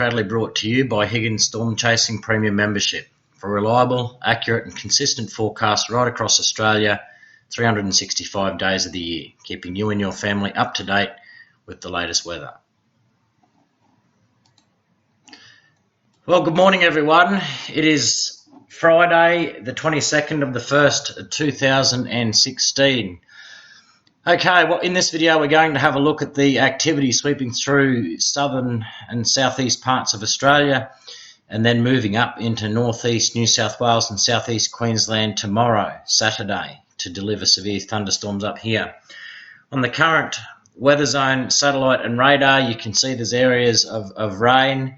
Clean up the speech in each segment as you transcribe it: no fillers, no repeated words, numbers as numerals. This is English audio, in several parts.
Proudly brought to you by Higgins Storm Chasing Premium Membership for reliable, accurate and consistent forecasts right across Australia 365 days of the year, keeping you and your family up to date with the latest weather. Well, good morning everyone. It is Friday the 22nd of the 1st 2016. Okay, well in this video we're going to have a look at the activity sweeping through southern and southeast parts of Australia and then moving up into northeast New South Wales and southeast Queensland tomorrow, Saturday, to deliver severe thunderstorms up here. On the current weather zone satellite and radar, you can see there's areas of rain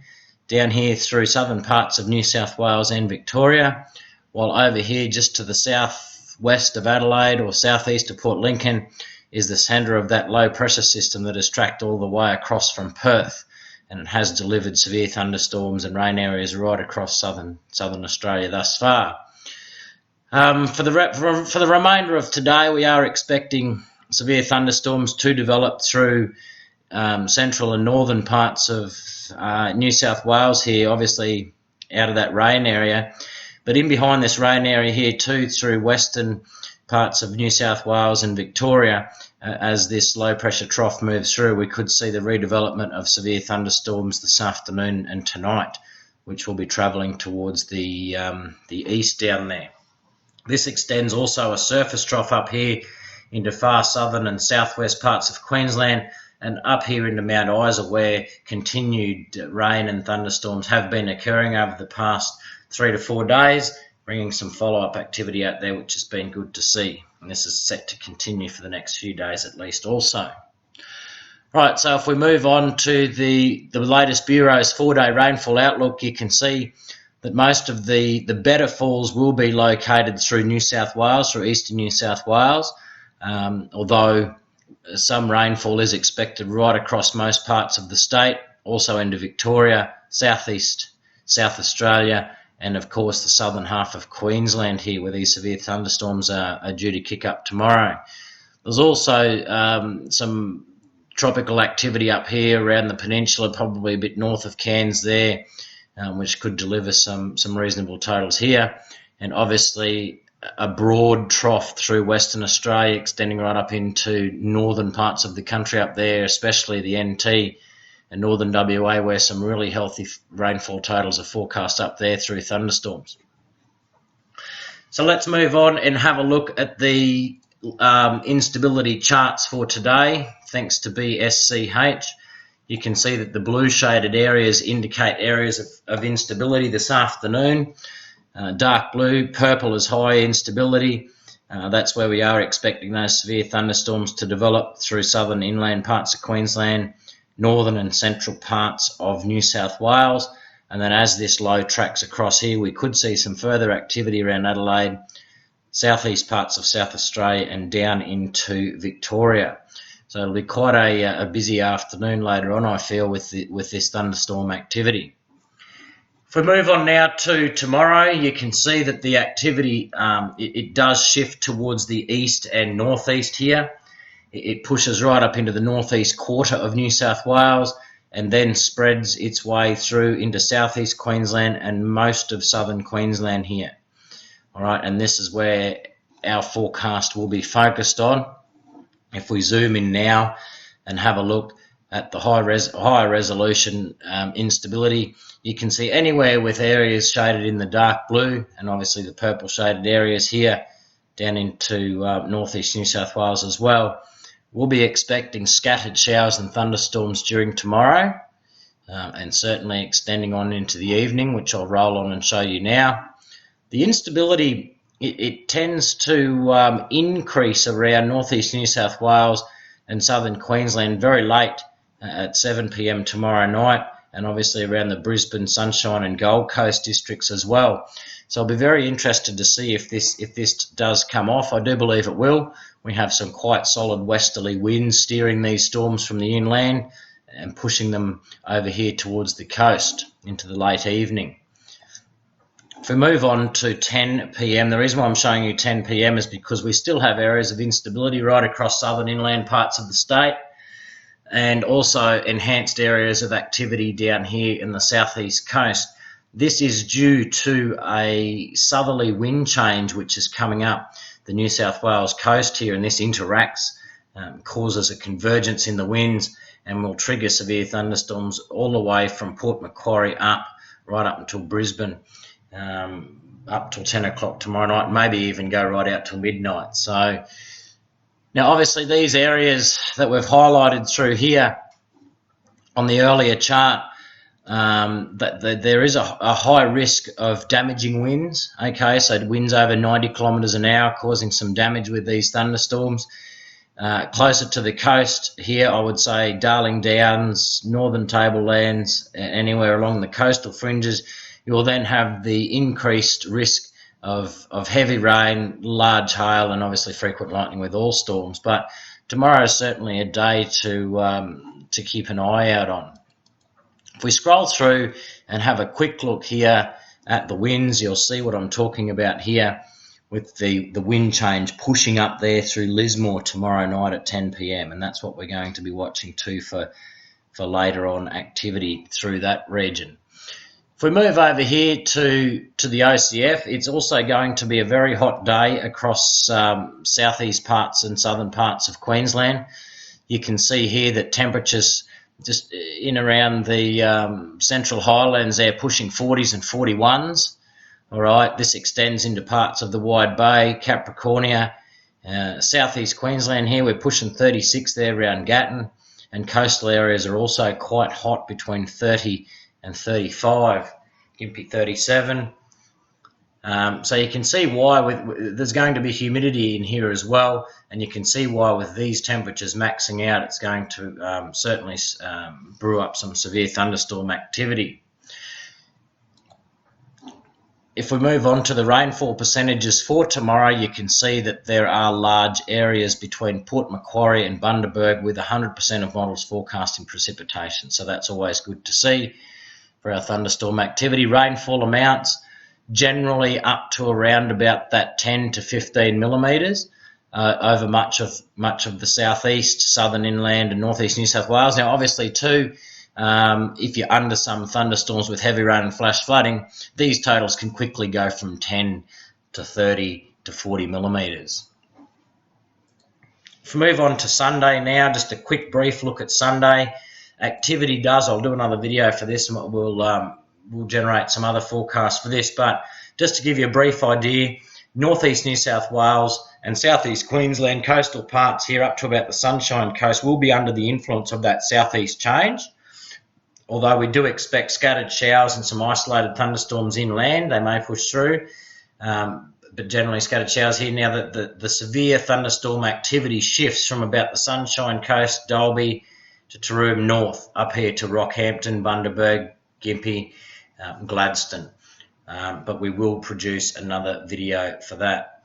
down here through southern parts of New South Wales and Victoria, while over here just to the southwest of Adelaide or southeast of Port Lincoln is the centre of that low pressure system that has tracked all the way across from Perth, and it has delivered severe thunderstorms and rain areas right across southern Australia thus far. For the remainder of today, we are expecting severe thunderstorms to develop through central and northern parts of New South Wales here, obviously out of that rain area, but in behind this rain area here too through western parts of New South Wales and Victoria. As this low pressure trough moves through, we could see the redevelopment of severe thunderstorms this afternoon and tonight, which will be travelling towards the east down there. This extends also a surface trough up here into far southern and southwest parts of Queensland and up here into Mount Isa, where continued rain and thunderstorms have been occurring over the past 3 to 4 days, bringing some follow-up activity out there, which has been good to see. And this is set to continue for the next few days at least also. Right, so if we move on to the latest Bureau's 4-day rainfall outlook, you can see that most of the better falls will be located through New South Wales, through eastern New South Wales, although some rainfall is expected right across most parts of the state, also into Victoria, southeast, South Australia, and of course the southern half of Queensland here, where these severe thunderstorms are due to kick up tomorrow. There's also some tropical activity up here around the peninsula, probably a bit north of Cairns there, which could deliver some reasonable totals here. And obviously a broad trough through Western Australia extending right up into northern parts of the country up there, especially the NT and northern WA, where some really healthy rainfall totals are forecast up there through thunderstorms. So let's move on and have a look at the instability charts for today. Thanks to BSCH, you can see that the blue shaded areas indicate areas of instability this afternoon. Dark blue, purple is high instability. That's where we are expecting those severe thunderstorms to develop through southern inland parts of Queensland, northern and central parts of New South Wales, and then as this low tracks across here, we could see some further activity around Adelaide, southeast parts of South Australia and down into Victoria. So it'll be quite a busy afternoon later on, I feel, with this thunderstorm activity. If we move on now to tomorrow, you can see that the activity it does shift towards the east and northeast here. It pushes right up into the northeast quarter of New South Wales and then spreads its way through into southeast Queensland and most of southern Queensland here. All right, and this is where our forecast will be focused on. If we zoom in now and have a look at the higher resolution instability, you can see anywhere with areas shaded in the dark blue and obviously the purple shaded areas here down into northeast New South Wales as well. We'll be expecting scattered showers and thunderstorms during tomorrow and certainly extending on into the evening, which I'll roll on and show you now. The instability, it tends to increase around northeast New South Wales and southern Queensland very late at 7 p.m. tomorrow night, and obviously around the Brisbane, Sunshine and Gold Coast districts as well. So I'll be very interested to see if this does come off. I do believe it will. We have some quite solid westerly winds steering these storms from the inland and pushing them over here towards the coast into the late evening. If we move on to 10 p.m, the reason why I'm showing you 10 p.m. is because we still have areas of instability right across southern inland parts of the state. and also enhanced areas of activity down here in the southeast coast. This is due to a southerly wind change which is coming up the New South Wales coast here, and this interacts, causes a convergence in the winds, and will trigger severe thunderstorms all the way from Port Macquarie up, right up until Brisbane, up till 10 o'clock tomorrow night, maybe even go right out till midnight. So now obviously these areas that we've highlighted through here on the earlier chart, that there is a high risk of damaging winds. Okay, so winds over 90 kilometres an hour causing some damage with these thunderstorms. Closer to the coast here, I would say Darling Downs, Northern Tablelands, anywhere along the coastal fringes, you will then have the increased risk of heavy rain, large hail, and obviously frequent lightning with all storms. But tomorrow is certainly a day to keep an eye out on. If we scroll through and have a quick look here at the winds, you'll see what I'm talking about here with the wind change pushing up there through Lismore tomorrow night at 10 p.m. and that's what we're going to be watching too for later on activity through that region. If we move over here to the OCF, it's also going to be a very hot day across southeast parts and southern parts of Queensland. You can see here that temperatures just in around the central highlands there pushing 40s and 41s. All right, this extends into parts of the Wide Bay, Capricornia, southeast Queensland here. We're pushing 36 there around Gatton, and coastal areas are also quite hot between 30 and 35, Gympie 37. So you can see why there's going to be humidity in here as well, and you can see why with these temperatures maxing out, it's going to certainly brew up some severe thunderstorm activity. If we move on to the rainfall percentages for tomorrow, you can see that there are large areas between Port Macquarie and Bundaberg with 100% of models forecasting precipitation. So that's always good to see for our thunderstorm activity. Rainfall amounts generally up to around about that 10 to 15 millimetres over much of the southeast, southern inland and northeast New South Wales. Now obviously too, if you're under some thunderstorms with heavy rain and flash flooding, these totals can quickly go from 10 to 30 to 40 millimetres. If we move on to Sunday now, just a quick brief look at Sunday. Activity does, I'll do another video for this and we'll generate some other forecasts for this, but just to give you a brief idea, northeast New South Wales and southeast Queensland coastal parts here up to about the Sunshine Coast will be under the influence of that southeast change. Although we do expect scattered showers and some isolated thunderstorms inland, they may push through, but generally scattered showers here. Now that the severe thunderstorm activity shifts from about the Sunshine Coast, Dalby to Taroom north, up here to Rockhampton, Bundaberg, Gympie, Gladstone. But we will produce another video for that.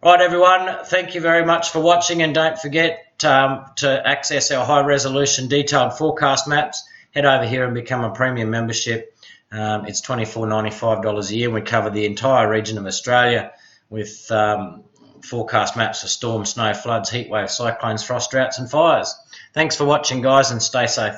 Right, everyone, thank you very much for watching, and don't forget to access our high-resolution detailed forecast maps. Head over here and become a premium membership. It's $24.95 a year. We cover the entire region of Australia with forecast maps for storms, snow, floods, heat waves, cyclones, frost droughts and fires. Thanks for watching, guys, and stay safe.